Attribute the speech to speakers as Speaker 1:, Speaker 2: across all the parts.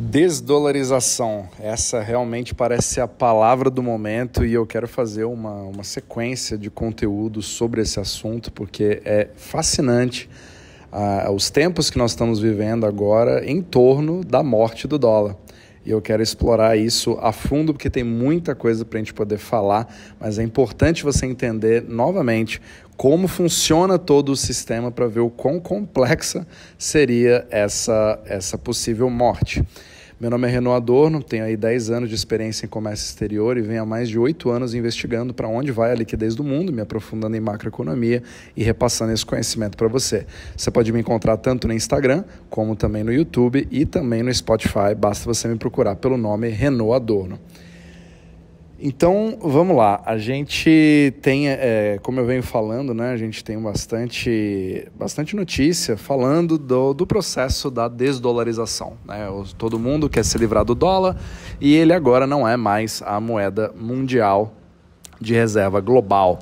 Speaker 1: Desdolarização, essa realmente parece ser a palavra do momento e eu quero fazer uma sequência de conteúdo sobre esse assunto porque é fascinante os tempos que nós estamos vivendo agora em torno da morte do dólar. E eu quero explorar isso a fundo porque tem muita coisa para a gente poder falar, mas é importante você entender novamente como funciona todo o sistema para ver o quão complexa seria essa possível morte. Meu nome é Renaud Adorno, tenho aí 10 anos de experiência em comércio exterior e venho há mais de 8 anos investigando para onde vai a liquidez do mundo, me aprofundando em macroeconomia e repassando esse conhecimento para você. Você pode me encontrar tanto no Instagram, como também no YouTube e também no Spotify, basta você me procurar pelo nome Renaud Adorno. Então, vamos lá, a gente tem, como eu venho falando, né, a gente tem bastante notícia falando do processo da desdolarização, né? Todo mundo quer se livrar do dólar e ele agora não é mais a moeda mundial de reserva global.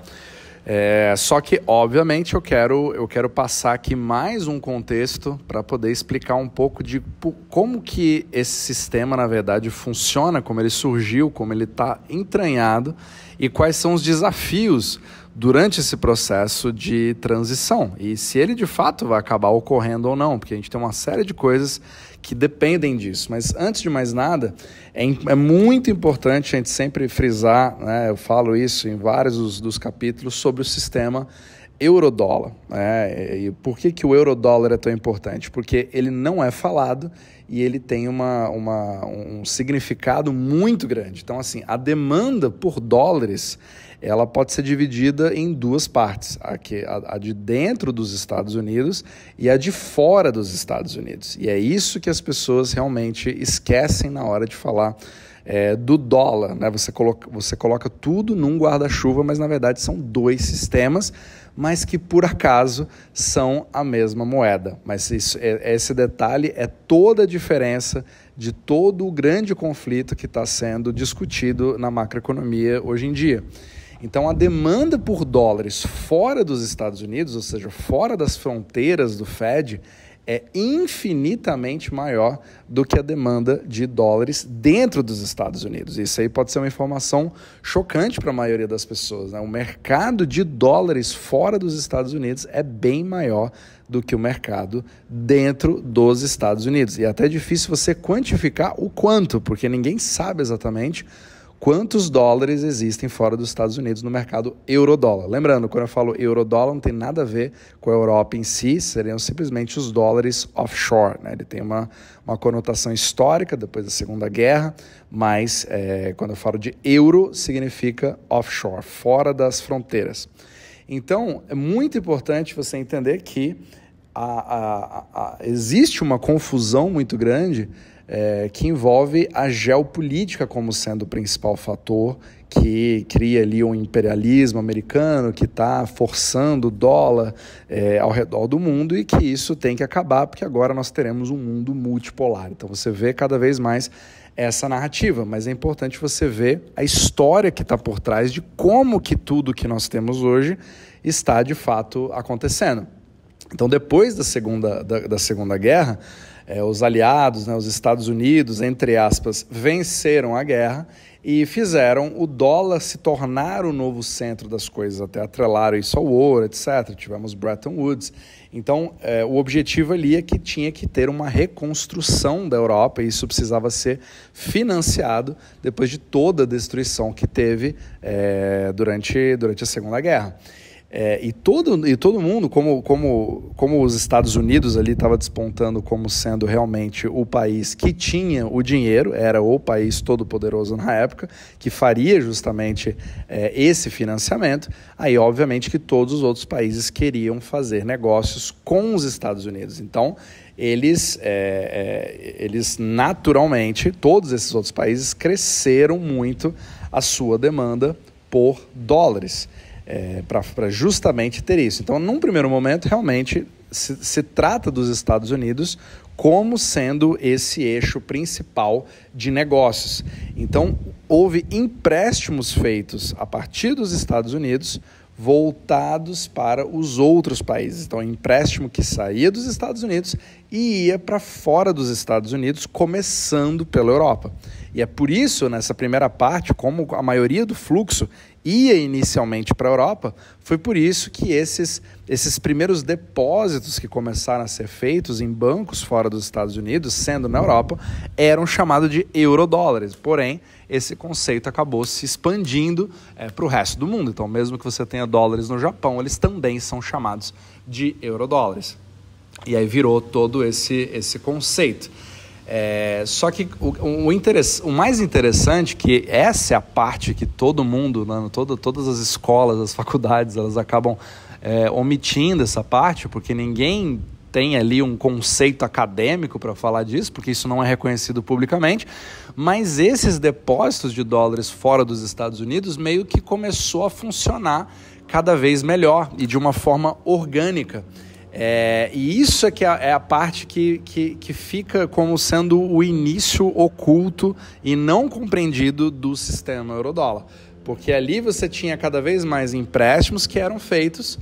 Speaker 1: Só que, obviamente, eu quero passar aqui mais um contexto para poder explicar um pouco de como que esse sistema, na verdade, funciona, como ele surgiu, como ele está entranhado e quais são os desafios durante esse processo de transição e se ele de fato vai acabar ocorrendo ou não, porque a gente tem uma série de coisas que dependem disso. Mas antes de mais nada, é muito importante a gente sempre frisar, né, eu falo isso em vários dos capítulos sobre o sistema euro-dólar. E por que o euro-dólar é tão importante? Porque ele não é falado e ele tem um significado muito grande. Então, assim, a demanda por dólares ela pode ser dividida em duas partes, a de dentro dos Estados Unidos e a de fora dos Estados Unidos. E é isso que as pessoas realmente esquecem na hora de falar do dólar, né? Você coloca tudo num guarda-chuva, mas na verdade são dois sistemas, mas que por acaso são a mesma moeda. Mas esse detalhe é toda a diferença de todo o grande conflito que está sendo discutido na macroeconomia hoje em dia. Então, a demanda por dólares fora dos Estados Unidos, ou seja, fora das fronteiras do Fed, é infinitamente maior do que a demanda de dólares dentro dos Estados Unidos. Isso aí pode ser uma informação chocante para a maioria das pessoas, né? O mercado de dólares fora dos Estados Unidos é bem maior do que o mercado dentro dos Estados Unidos. E é até difícil você quantificar o quanto, porque ninguém sabe exatamente quantos dólares existem fora dos Estados Unidos no mercado euro-dólar. Lembrando, quando eu falo euro-dólar, não tem nada a ver com a Europa em si, seriam simplesmente os dólares offshore, né? Ele tem uma conotação histórica depois da Segunda Guerra, mas quando eu falo de euro, significa offshore, fora das fronteiras. Então, é muito importante você entender que existe uma confusão muito grande que envolve a geopolítica como sendo o principal fator que cria ali um imperialismo americano que está forçando o dólar ao redor do mundo e que isso tem que acabar porque agora nós teremos um mundo multipolar. Então você vê cada vez mais essa narrativa, mas é importante você ver a história que está por trás de como que tudo que nós temos hoje está de fato acontecendo. Então depois da Segunda Guerra, os aliados, né, os Estados Unidos, entre aspas, venceram a guerra e fizeram o dólar se tornar o novo centro das coisas, até atrelaram isso ao ouro, etc. Tivemos Bretton Woods. Então, o objetivo ali é que tinha que ter uma reconstrução da Europa e isso precisava ser financiado depois de toda a destruição que teve durante a Segunda Guerra. E todo mundo, como os Estados Unidos ali estava despontando como sendo realmente o país que tinha o dinheiro, era o país todo poderoso na época, que faria justamente esse financiamento, aí obviamente que todos os outros países queriam fazer negócios com os Estados Unidos. Então, eles naturalmente, todos esses outros países cresceram muito a sua demanda por dólares. Para justamente ter isso. Então, num primeiro momento, realmente se trata dos Estados Unidos como sendo esse eixo principal de negócios. Então, houve empréstimos feitos a partir dos Estados Unidos voltados para os outros países. Então, empréstimo que saía dos Estados Unidos e ia para fora dos Estados Unidos, começando pela Europa. E é por isso, nessa primeira parte, como a maioria do fluxo ia inicialmente para a Europa, foi por isso que esses primeiros depósitos que começaram a ser feitos em bancos fora dos Estados Unidos, sendo na Europa, eram chamados de eurodólares. Porém, esse conceito acabou se expandindo para o resto do mundo. Então, mesmo que você tenha dólares no Japão, eles também são chamados de eurodólares. E aí virou todo esse conceito. Só que o mais interessante, que essa é a parte que todo mundo, né, todas as escolas, as faculdades, elas acabam omitindo essa parte, porque ninguém tem ali um conceito acadêmico para falar disso, porque isso não é reconhecido publicamente, mas esses depósitos de dólares fora dos Estados Unidos meio que começou a funcionar cada vez melhor e de uma forma orgânica. E isso é que é a parte que fica como sendo o início oculto e não compreendido do sistema eurodólar. Porque ali você tinha cada vez mais empréstimos que eram feitos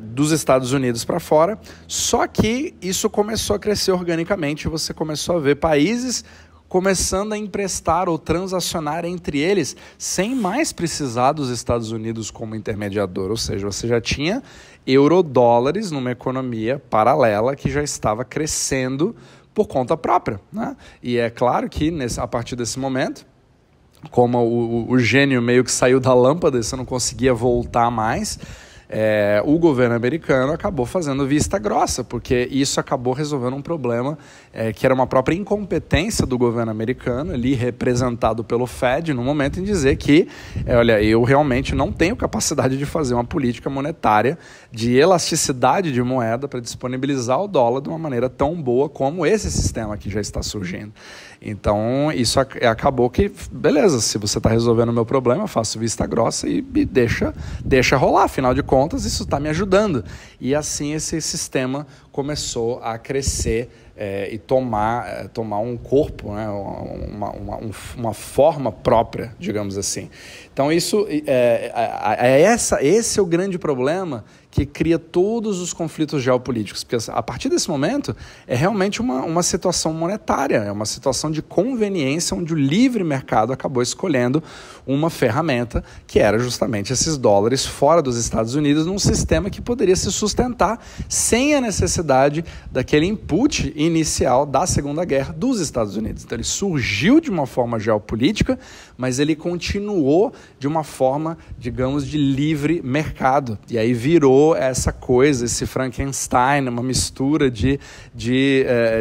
Speaker 1: dos Estados Unidos para fora, só que isso começou a crescer organicamente, você começou a ver países começando a emprestar ou transacionar entre eles sem mais precisar dos Estados Unidos como intermediador. Ou seja, você já tinha eurodólares numa economia paralela que já estava crescendo por conta própria, né? E é claro que a partir desse momento, como o gênio meio que saiu da lâmpada e você não conseguia voltar mais, o governo americano acabou fazendo vista grossa, porque isso acabou resolvendo um problema que era uma própria incompetência do governo americano, ali representado pelo Fed, no momento em dizer que, olha, eu realmente não tenho capacidade de fazer uma política monetária de elasticidade de moeda para disponibilizar o dólar de uma maneira tão boa como esse sistema que já está surgindo. Então, isso acabou que, beleza, se você está resolvendo o meu problema, eu faço vista grossa e deixa rolar, afinal de contas, isso está me ajudando. E assim esse sistema começou a crescer e tomar um corpo, né, uma forma própria, digamos assim. Então, esse é o grande problema que cria todos os conflitos geopolíticos, porque a partir desse momento é realmente uma situação monetária, é uma situação de conveniência onde o livre mercado acabou escolhendo uma ferramenta que era justamente esses dólares fora dos Estados Unidos num sistema que poderia se sustentar sem a necessidade daquele input inicial da Segunda Guerra dos Estados Unidos. Então ele surgiu de uma forma geopolítica, mas ele continuou de uma forma, digamos, de livre mercado. E aí virou essa coisa, esse Frankenstein, uma mistura de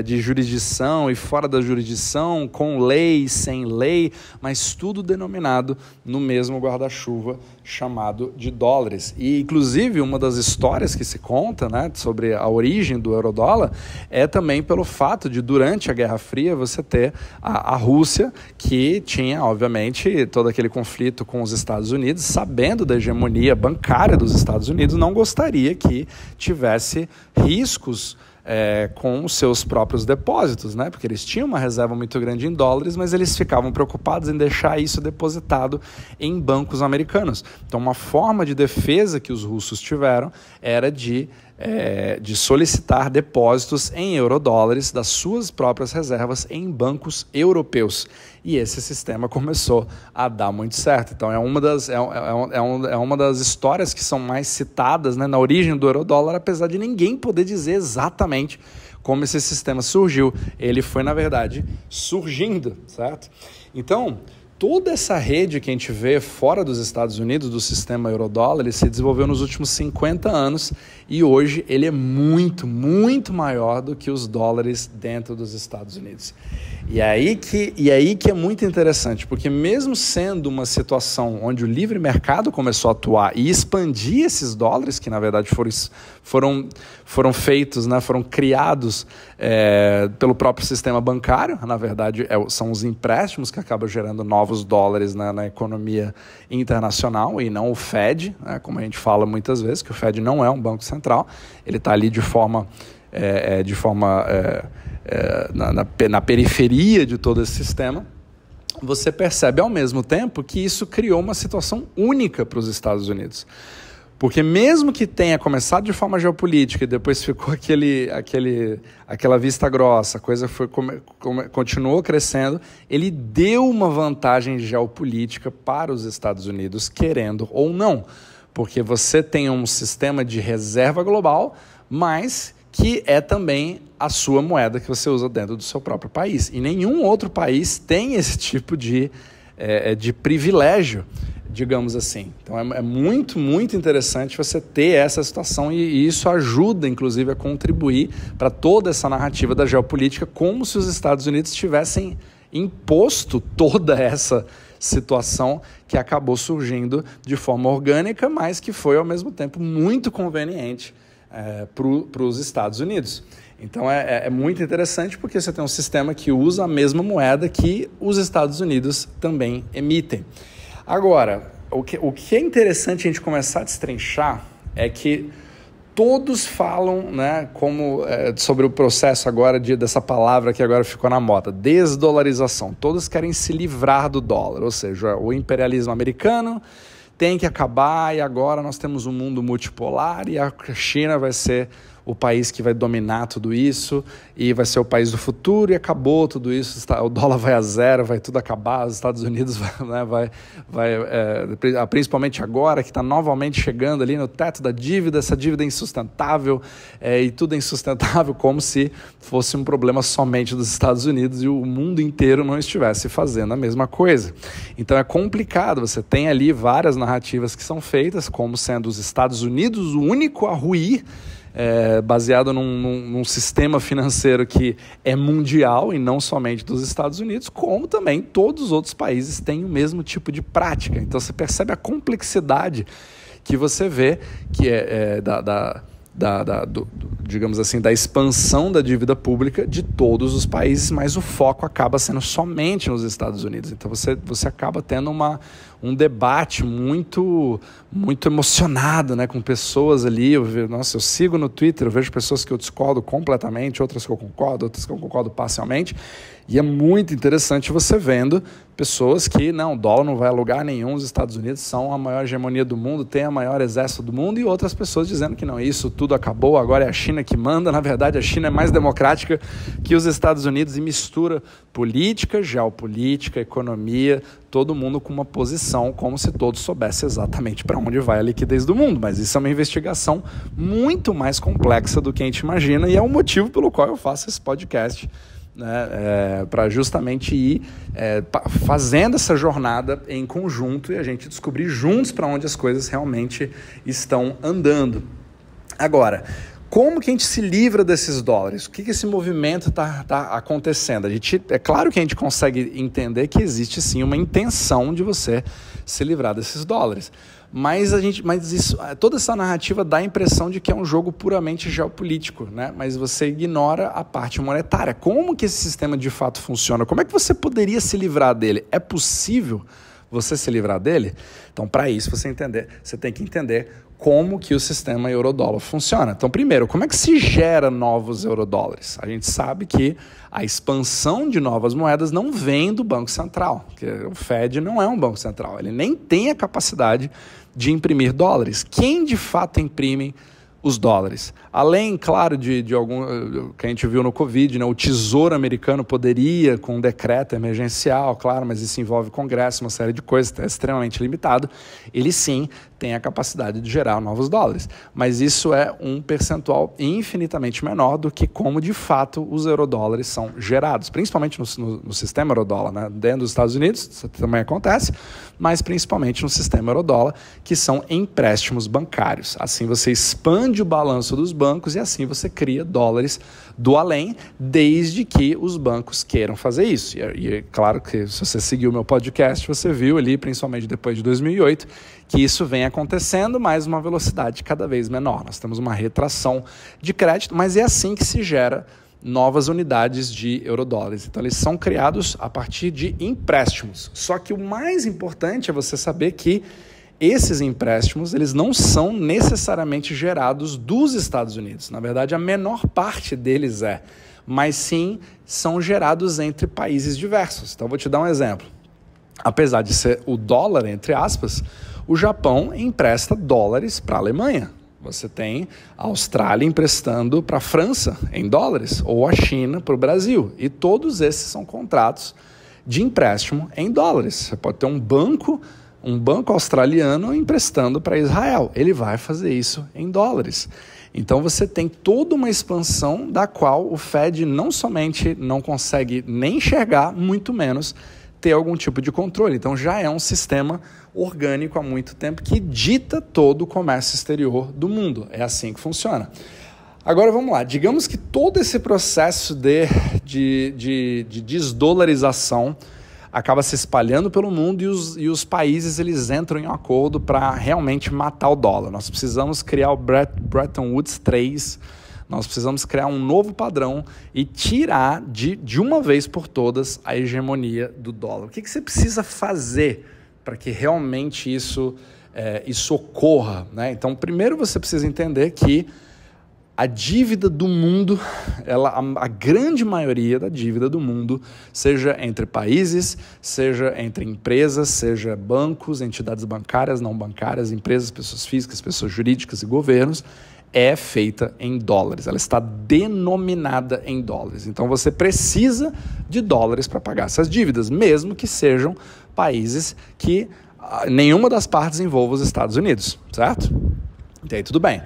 Speaker 1: jurisdição e fora da jurisdição, com lei, sem lei, mas tudo denominado no mesmo guarda-chuva chamado de dólares. E, inclusive, uma das histórias que se conta, né, sobre a origem do eurodólar é também pelo fato de, durante a Guerra Fria, você ter a Rússia, que tinha, obviamente, todo aquele conflito com os Estados Unidos, sabendo da hegemonia bancária dos Estados Unidos, não gostaria que tivesse riscos com os seus próprios depósitos, né? Porque eles tinham uma reserva muito grande em dólares, mas eles ficavam preocupados em deixar isso depositado em bancos americanos. Então, uma forma de defesa que os russos tiveram era de solicitar depósitos em eurodólares das suas próprias reservas em bancos europeus. E esse sistema começou a dar muito certo. Então, é uma das histórias que são mais citadas, né, na origem do eurodólar, apesar de ninguém poder dizer exatamente como esse sistema surgiu. Ele foi, na verdade, surgindo, certo? Então, toda essa rede que a gente vê fora dos Estados Unidos, do sistema eurodólar, ele se desenvolveu nos últimos 50 anos e hoje ele é muito, muito maior do que os dólares dentro dos Estados Unidos. E aí que é muito interessante, porque mesmo sendo uma situação onde o livre mercado começou a atuar e expandir esses dólares, que na verdade foram feitos, né, foram criados pelo próprio sistema bancário, na verdade são os empréstimos que acabam gerando novos dólares, né, na economia internacional e não o Fed, né, como a gente fala muitas vezes, que o Fed não é um banco central, ele está ali na periferia de todo esse sistema. Você percebe ao mesmo tempo que isso criou uma situação única para os Estados Unidos. Porque mesmo que tenha começado de forma geopolítica e depois ficou aquela vista grossa, a coisa continuou crescendo, ele deu uma vantagem geopolítica para os Estados Unidos, querendo ou não. Porque você tem um sistema de reserva global, mas que é também a sua moeda que você usa dentro do seu próprio país. E nenhum outro país tem esse tipo de privilégio, digamos assim. Então é muito, muito interessante você ter essa situação e isso ajuda, inclusive, a contribuir para toda essa narrativa da geopolítica, como se os Estados Unidos tivessem imposto toda essa situação que acabou surgindo de forma orgânica, mas que foi, ao mesmo tempo, muito conveniente para os Estados Unidos. Então é muito interessante porque você tem um sistema que usa a mesma moeda que os Estados Unidos também emitem. Agora, o que é interessante a gente começar a destrinchar é que todos falam, né, sobre o processo agora dessa palavra que agora ficou na moda, desdolarização. Todos querem se livrar do dólar, ou seja, o imperialismo americano tem que acabar e agora nós temos um mundo multipolar e a China vai ser o país que vai dominar tudo isso e vai ser o país do futuro e acabou tudo isso, o dólar vai a zero, vai tudo acabar, os Estados Unidos principalmente agora que está novamente chegando ali no teto da dívida, essa dívida é insustentável e tudo é insustentável como se fosse um problema somente dos Estados Unidos e o mundo inteiro não estivesse fazendo a mesma coisa. Então é complicado, você tem ali várias narrativas que são feitas como sendo os Estados Unidos o único a ruir, baseado num sistema financeiro que é mundial e não somente dos Estados Unidos, como também todos os outros países têm o mesmo tipo de prática. Então você percebe a complexidade que você vê que digamos assim, da expansão da dívida pública de todos os países, mas o foco acaba sendo somente nos Estados Unidos. Então você acaba tendo um debate muito, muito emocionado, né, com pessoas ali. Eu sigo no Twitter, eu vejo pessoas que eu discordo completamente, outras que eu concordo, outras que eu concordo parcialmente. E é muito interessante você vendo pessoas que, não, o dólar não vai a lugar nenhum, os Estados Unidos são a maior hegemonia do mundo, tem a maior exército do mundo, e outras pessoas dizendo que não, isso tudo acabou, agora é a China que manda. Na verdade, a China é mais democrática que os Estados Unidos e mistura política, geopolítica, economia, todo mundo com uma posição como se todos soubessem exatamente para onde vai a liquidez do mundo. Mas isso é uma investigação muito mais complexa do que a gente imagina e é o motivo pelo qual eu faço esse podcast, né, para justamente ir fazendo essa jornada em conjunto e a gente descobrir juntos para onde as coisas realmente estão andando. Agora, como que a gente se livra desses dólares? O que esse movimento está acontecendo? É claro que a gente consegue entender que existe sim uma intenção de você se livrar desses dólares. Mas toda essa narrativa dá a impressão de que é um jogo puramente geopolítico, né? Mas você ignora a parte monetária. Como que esse sistema de fato funciona? Como é que você poderia se livrar dele? É possível você se livrar dele? Então, para isso, você tem que entender como que o sistema euro-dólar funciona. Então, primeiro, como é que se gera novos eurodólares? A gente sabe que a expansão de novas moedas não vem do Banco Central, porque o Fed não é um banco central, ele nem tem a capacidade de imprimir dólares. Quem de fato imprime os dólares? Além, claro, de algum que a gente viu no Covid, né? O Tesouro americano poderia, com um decreto emergencial, claro, mas isso envolve Congresso, uma série de coisas, é extremamente limitado. Ele sim tem a capacidade de gerar novos dólares, mas isso é um percentual infinitamente menor do que como de fato os eurodólares são gerados, principalmente no sistema eurodólar, né? Dentro dos Estados Unidos isso também acontece, mas principalmente no sistema eurodólar, que são empréstimos bancários. Assim você expande o balanço dos bancos e assim você cria dólares do além, desde que os bancos queiram fazer isso. E é claro que se você seguiu o meu podcast, você viu ali, principalmente depois de 2008, que isso vem acontecendo, mas uma velocidade cada vez menor. Nós temos uma retração de crédito, mas é assim que se gera novas unidades de eurodólares. Então, eles são criados a partir de empréstimos. Só que o mais importante é você saber que esses empréstimos, eles não são necessariamente gerados dos Estados Unidos. Na verdade, a menor parte deles mas sim são gerados entre países diversos. Então, vou te dar um exemplo. Apesar de ser o dólar, entre aspas, o Japão empresta dólares para a Alemanha. Você tem a Austrália emprestando para a França em dólares, ou a China para o Brasil. E todos esses são contratos de empréstimo em dólares. Você pode ter um banco australiano emprestando para Israel. Ele vai fazer isso em dólares. Então você tem toda uma expansão da qual o Fed não somente não consegue nem enxergar, muito menos ter algum tipo de controle. Então já é um sistema orgânico há muito tempo que dita todo o comércio exterior do mundo. É assim que funciona. Agora vamos lá, digamos que todo esse processo de desdolarização acaba se espalhando pelo mundo e os países eles entram em acordo para realmente matar o dólar. Nós precisamos criar o Bretton Woods 3, nós precisamos criar um novo padrão e tirar de uma vez por todas a hegemonia do dólar. O que você precisa fazer para que realmente isso ocorra, né? Então, primeiro você precisa entender que a dívida do mundo, a grande maioria da dívida do mundo, seja entre países, seja entre empresas, seja bancos, entidades bancárias, não bancárias, empresas, pessoas físicas, pessoas jurídicas e governos, é feita em dólares. Ela está denominada em dólares. Então você precisa de dólares para pagar essas dívidas, mesmo que sejam países que nenhuma das partes envolva os Estados Unidos, certo? E aí tudo bem.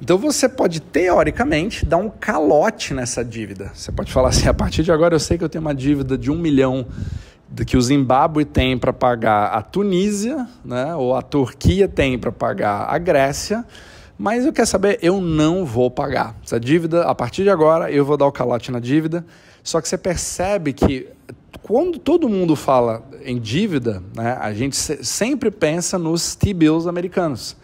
Speaker 1: Então você pode, teoricamente, dar um calote nessa dívida. Você pode falar assim, a partir de agora eu sei que eu tenho uma dívida de 1 milhão que o Zimbábue tem para pagar a Tunísia, né, ou a Turquia tem para pagar a Grécia, mas eu quero saber, eu não vou pagar. Essa dívida, a partir de agora, eu vou dar o calote na dívida. Só que você percebe que quando todo mundo fala em dívida, né, a gente sempre pensa nos T-bills americanos.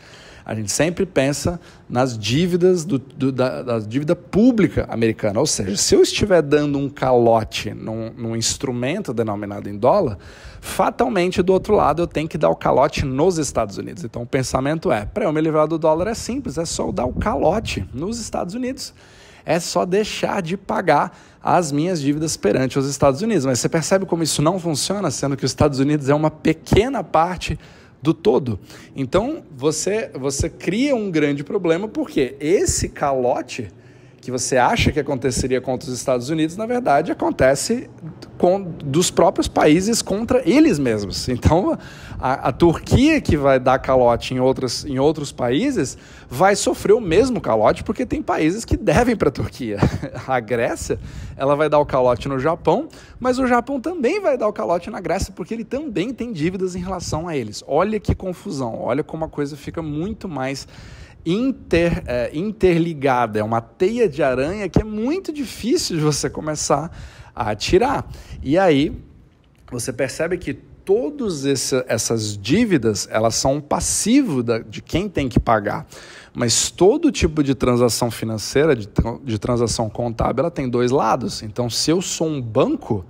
Speaker 1: A gente sempre pensa nas dívidas da dívida pública americana. Ou seja, se eu estiver dando um calote num instrumento denominado em dólar, fatalmente do outro lado eu tenho que dar o calote nos Estados Unidos. Então o pensamento é, para eu me livrar do dólar é simples, é só eu dar o calote nos Estados Unidos. É só deixar de pagar as minhas dívidas perante os Estados Unidos. Mas você percebe como isso não funciona, sendo que os Estados Unidos é uma pequena parte do todo. Então, você cria um grande problema, porque esse calote que você acha que aconteceria contra os Estados Unidos, na verdade, acontece dos próprios países contra eles mesmos. Então, a Turquia, que vai dar calote em outros países, vai sofrer o mesmo calote, porque tem países que devem para a Turquia. A Grécia, ela vai dar o calote no Japão, mas o Japão também vai dar o calote na Grécia, porque ele também tem dívidas em relação a eles. Olha que confusão, olha como a coisa fica muito mais interligada, é uma teia de aranha que é muito difícil de você começar a tirar. E aí você percebe que todas essas dívidas, elas são um passivo de quem tem que pagar. Mas todo tipo de transação financeira, de transação contábil, ela tem dois lados. Então, se eu sou um banco,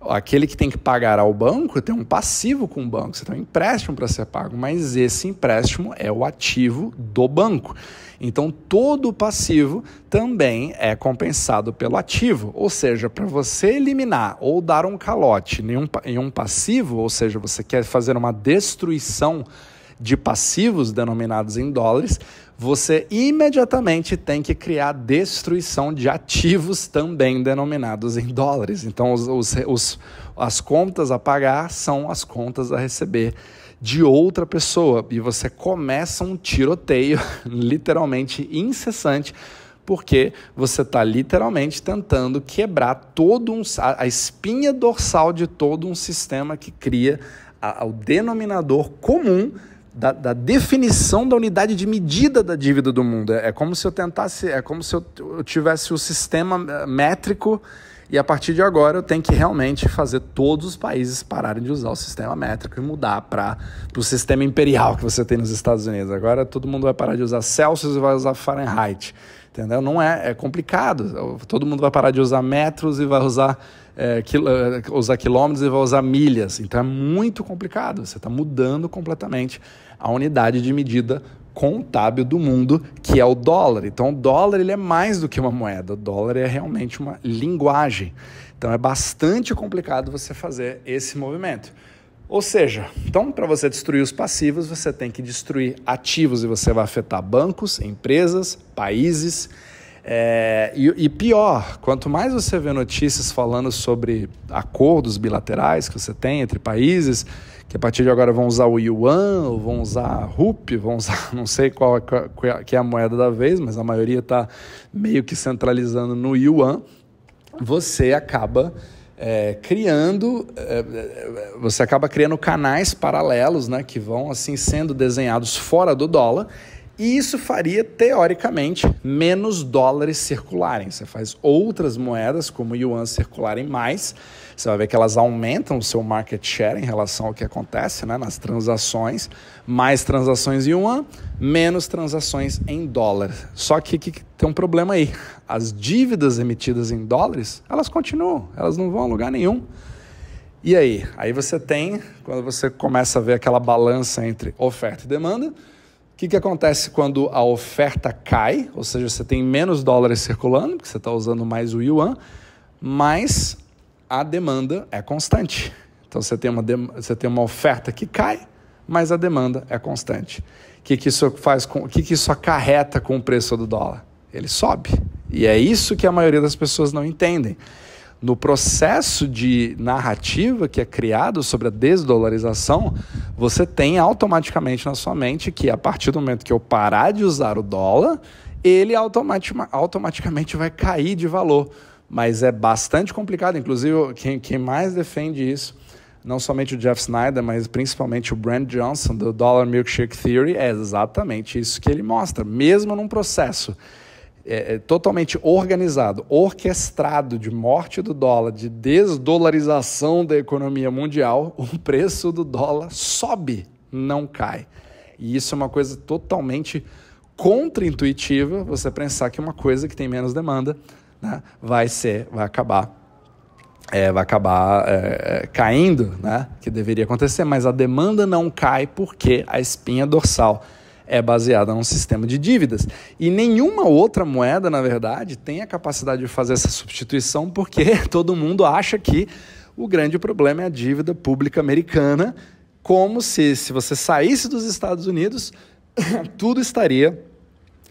Speaker 1: aquele que tem que pagar ao banco tem um passivo com o banco, você tem um empréstimo para ser pago, mas esse empréstimo é o ativo do banco. Então, todo o passivo também é compensado pelo ativo. Ou seja, para você eliminar ou dar um calote em um passivo, ou seja, você quer fazer uma destruição de passivos denominados em dólares, você imediatamente tem que criar destruição de ativos também denominados em dólares. Então, as contas a pagar são as contas a receber de outra pessoa. E você começa um tiroteio literalmente incessante, porque você está literalmente tentando quebrar a espinha dorsal de todo um sistema que cria o denominador comum da definição da unidade de medida da dívida do mundo. É como se eu tivesse o sistema métrico e a partir de agora eu tenho que realmente fazer todos os países pararem de usar o sistema métrico e mudar para o sistema imperial que você tem nos Estados Unidos. Agora todo mundo vai parar de usar Celsius e vai usar Fahrenheit. Entendeu? Não é complicado. Todo mundo vai parar de usar metros e vai usar quilômetros e vai usar milhas. Então é muito complicado. Você está mudando completamente a unidade de medida contábil do mundo, que é o dólar. Então o dólar ele é mais do que uma moeda. O dólar é realmente uma linguagem. Então é bastante complicado você fazer esse movimento. Ou seja, então para você destruir os passivos, você tem que destruir ativos e você vai afetar bancos, empresas, países. E pior, quanto mais você vê notícias falando sobre acordos bilaterais que você tem entre países, que a partir de agora vão usar o yuan, ou vão usar a rupee, vão usar, não sei qual que é a moeda da vez, mas a maioria está meio que centralizando no yuan, você acaba criando canais paralelos, né, que vão assim sendo desenhados fora do dólar, e isso faria, teoricamente, menos dólares circularem. Você faz outras moedas, como o yuan, circularem mais. Você vai ver que elas aumentam o seu market share em relação ao que acontece, né, nas transações. Mais transações em yuan, menos transações em dólar. Só que tem um problema aí. As dívidas emitidas em dólares, elas continuam. Elas não vão a lugar nenhum. E aí? Aí você tem, quando você começa a ver aquela balança entre oferta e demanda, o que acontece quando a oferta cai? Ou seja, você tem menos dólares circulando, porque você está usando mais o yuan, mas a demanda é constante. Então você tem uma oferta que cai, mas a demanda é constante. O que isso faz o que isso acarreta com o preço do dólar? Ele sobe. E é isso que a maioria das pessoas não entendem. No processo de narrativa que é criado sobre a desdolarização, você tem automaticamente na sua mente que a partir do momento que eu parar de usar o dólar, ele automaticamente vai cair de valor. Mas é bastante complicado. Inclusive, quem mais defende isso, não somente o Jeff Snyder, mas principalmente o Brent Johnson, do Dollar Milkshake Theory, é exatamente isso que ele mostra. Mesmo num processo totalmente organizado, orquestrado de morte do dólar, de desdolarização da economia mundial, o preço do dólar sobe, não cai. E isso é uma coisa totalmente contra-intuitiva, você pensar que uma coisa que tem menos demanda, né, vai acabar caindo, né, que deveria acontecer, mas a demanda não cai porque a espinha dorsal é baseada num sistema de dívidas. E nenhuma outra moeda, na verdade, tem a capacidade de fazer essa substituição, porque todo mundo acha que o grande problema é a dívida pública americana, como se você saísse dos Estados Está tudo estaria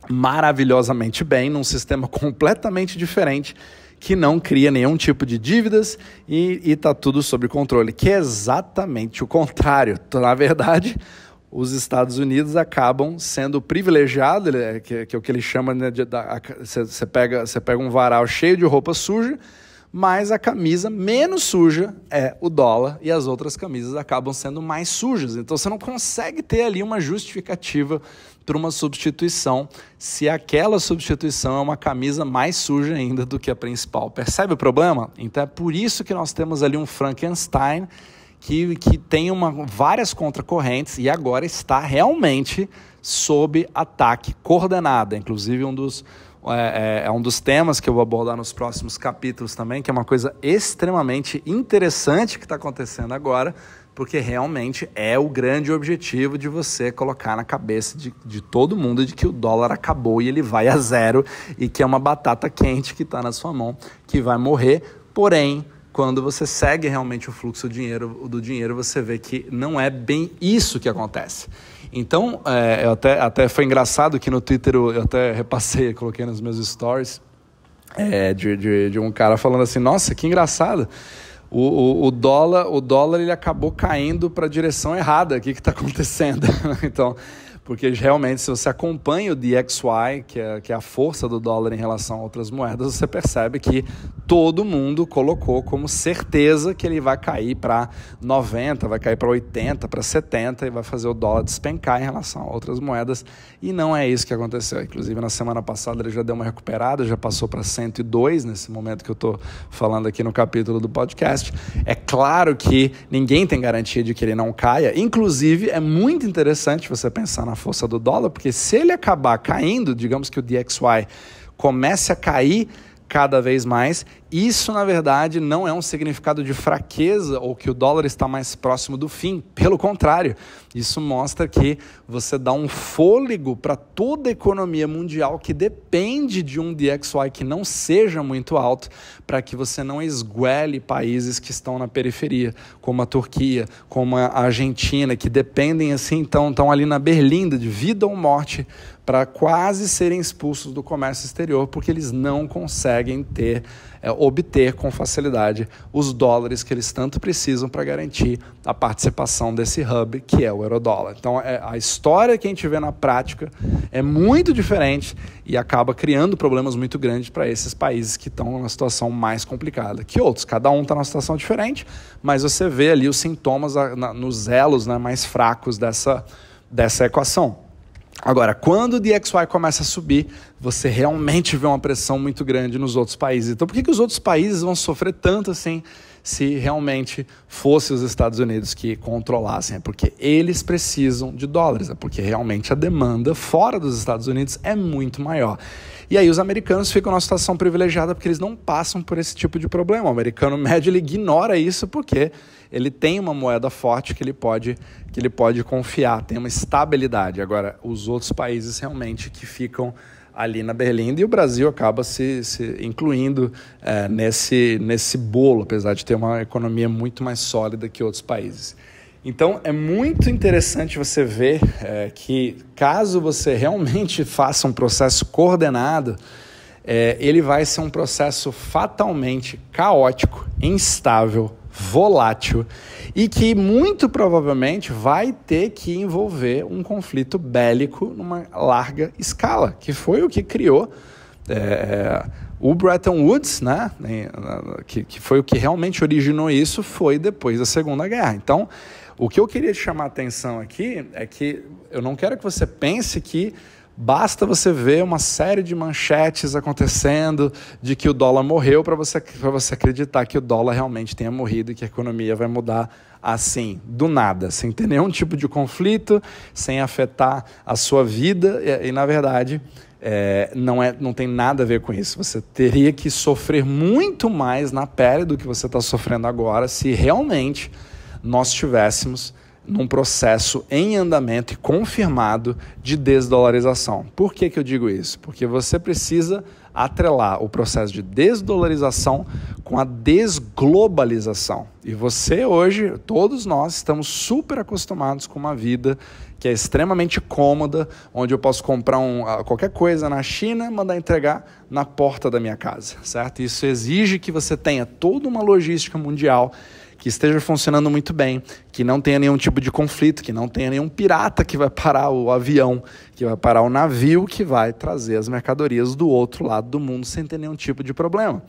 Speaker 1: maravilhosamente bem, num sistema completamente diferente, que não cria nenhum tipo de dívidas e está tudo sob controle, que é exatamente o contrário. Então, na verdade, os Estados Unidos acabam sendo privilegiados, que é o que ele chama, né, você pega um varal cheio de roupa suja, mas a camisa menos suja é o dólar e as outras camisas acabam sendo mais sujas. Então você não consegue ter ali uma justificativa para uma substituição, se aquela substituição é uma camisa mais suja ainda do que a principal. Percebe o problema? Então é por isso que nós temos ali um Frankenstein que tem várias contracorrentes e agora está realmente sob ataque coordenado. Inclusive um dos temas que eu vou abordar nos próximos capítulos também, que é uma coisa extremamente interessante que está acontecendo agora, porque realmente é o grande objetivo de você colocar na cabeça de todo mundo de que o dólar acabou e ele vai a zero e que é uma batata quente que está na sua mão, que vai morrer. Porém, quando você segue realmente o fluxo do dinheiro, você vê que não é bem isso que acontece. Então, até foi engraçado que no Twitter eu até repassei, coloquei nos meus stories, de um cara falando assim, nossa, que engraçado, o dólar ele acabou caindo para a direção errada, o que está acontecendo? Então, porque realmente se você acompanha o DXY, que é a força do dólar em relação a outras moedas, você percebe que todo mundo colocou como certeza que ele vai cair para 90, vai cair para 80, para 70 e vai fazer o dólar despencar em relação a outras moedas, e não é isso que aconteceu. Inclusive na semana passada ele já deu uma recuperada, já passou para 102 nesse momento que eu estou falando aqui no capítulo do podcast. É claro que ninguém tem garantia de que ele não caia, inclusive é muito interessante você pensar na força do dólar, porque se ele acabar caindo, digamos que o DXY comece a cair cada vez mais, Isso, na verdade, não é um significado de fraqueza ou que o dólar está mais próximo do fim. Pelo contrário, isso mostra que você dá um fôlego para toda a economia mundial que depende de um DXY que não seja muito alto, para que você não esguele países que estão na periferia, como a Turquia, como a Argentina, que dependem assim, estão ali na berlinda de vida ou morte para quase serem expulsos do comércio exterior, porque eles não conseguem obter com facilidade os dólares que eles tanto precisam para garantir a participação desse hub, que é o eurodólar. Então, a história que a gente vê na prática é muito diferente e acaba criando problemas muito grandes para esses países que estão numa situação mais complicada que outros. Cada um está numa situação diferente, mas você vê ali os sintomas nos elos, né, mais fracos dessa equação. Agora, quando o DXY começa a subir, você realmente vê uma pressão muito grande nos outros países. Então, por que os outros países vão sofrer tanto assim se realmente fosse os Estados Unidos que controlassem? É porque eles precisam de dólares, é porque realmente a demanda fora dos Estados Unidos é muito maior. E aí os americanos ficam numa situação privilegiada porque eles não passam por esse tipo de problema. O americano médio ele ignora isso porque ele tem uma moeda forte que ele pode confiar, tem uma estabilidade. Agora, os outros países realmente que ficam ali na berlinda, e o Brasil acaba se incluindo nesse bolo, apesar de ter uma economia muito mais sólida que outros países. Então, é muito interessante você ver que, caso você realmente faça um processo coordenado, ele vai ser um processo fatalmente caótico, instável, volátil e que muito provavelmente vai ter que envolver um conflito bélico numa larga escala, que foi o que criou o Bretton Woods, né? Que foi o que realmente originou isso, foi depois da Segunda Guerra. Então, o que eu queria te chamar a atenção aqui é que eu não quero que você pense que basta você ver uma série de manchetes acontecendo de que o dólar morreu para você acreditar que o dólar realmente tenha morrido e que a economia vai mudar assim, do nada, sem ter nenhum tipo de sem afetar a sua vida e na verdade, não tem nada a ver com isso. Você teria que sofrer muito mais na pele do que você está sofrendo agora se realmente nós estivéssemos num processo em andamento e confirmado de desdolarização. Por que eu digo isso? Porque você precisa atrelar o processo de desdolarização com a desglobalização. E você hoje, todos nós, estamos super acostumados com uma vida que é extremamente cômoda, onde eu posso comprar qualquer coisa na China e mandar entregar na porta da minha casa, certo? Isso exige que você tenha toda uma logística mundial que esteja funcionando muito bem, que não tenha nenhum tipo de conflito, que não tenha nenhum pirata que vai parar o avião, que vai parar o navio, que vai trazer as mercadorias do outro lado do mundo sem ter nenhum tipo de problema.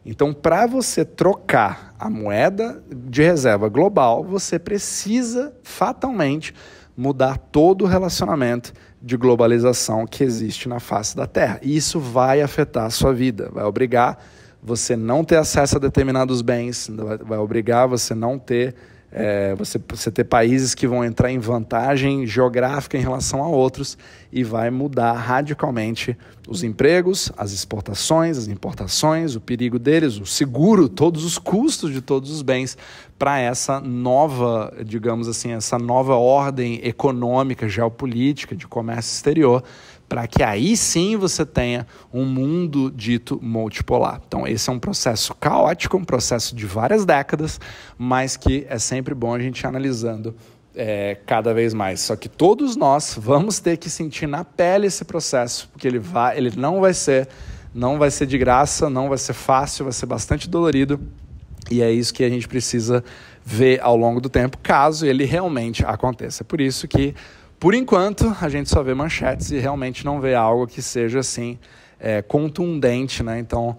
Speaker 1: Então, para você trocar a moeda de reserva global, você precisa fatalmente mudar todo o relacionamento de globalização que existe na face da Terra. E isso vai afetar a sua vida, vai obrigar você não ter acesso a determinados bens, vai obrigar você não ter, você ter países que vão entrar em vantagem geográfica em relação a outros e vai mudar radicalmente os empregos, as exportações, as importações, o perigo deles, o seguro, todos os custos de todos os bens para essa nova, digamos assim, essa nova ordem econômica, geopolítica, de comércio exterior, para que aí sim você tenha um mundo dito multipolar. Então esse é um processo caótico, um processo de várias décadas, mas que é sempre bom a gente ir analisando cada vez mais. Só que todos nós vamos ter que sentir na pele esse processo, porque ele não vai ser de graça, não vai ser fácil, vai ser bastante dolorido, e é isso que a gente precisa ver ao longo do tempo, caso ele realmente aconteça. Por isso que, por enquanto, a gente só vê manchetes e realmente não vê algo que seja assim contundente, né? Então,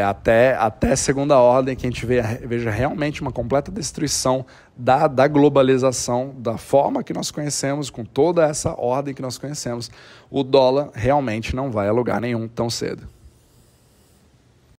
Speaker 1: até segunda ordem, que a gente veja realmente uma completa destruição da globalização, da forma que nós conhecemos, com toda essa ordem que nós conhecemos, o dólar realmente não vai a lugar nenhum tão cedo.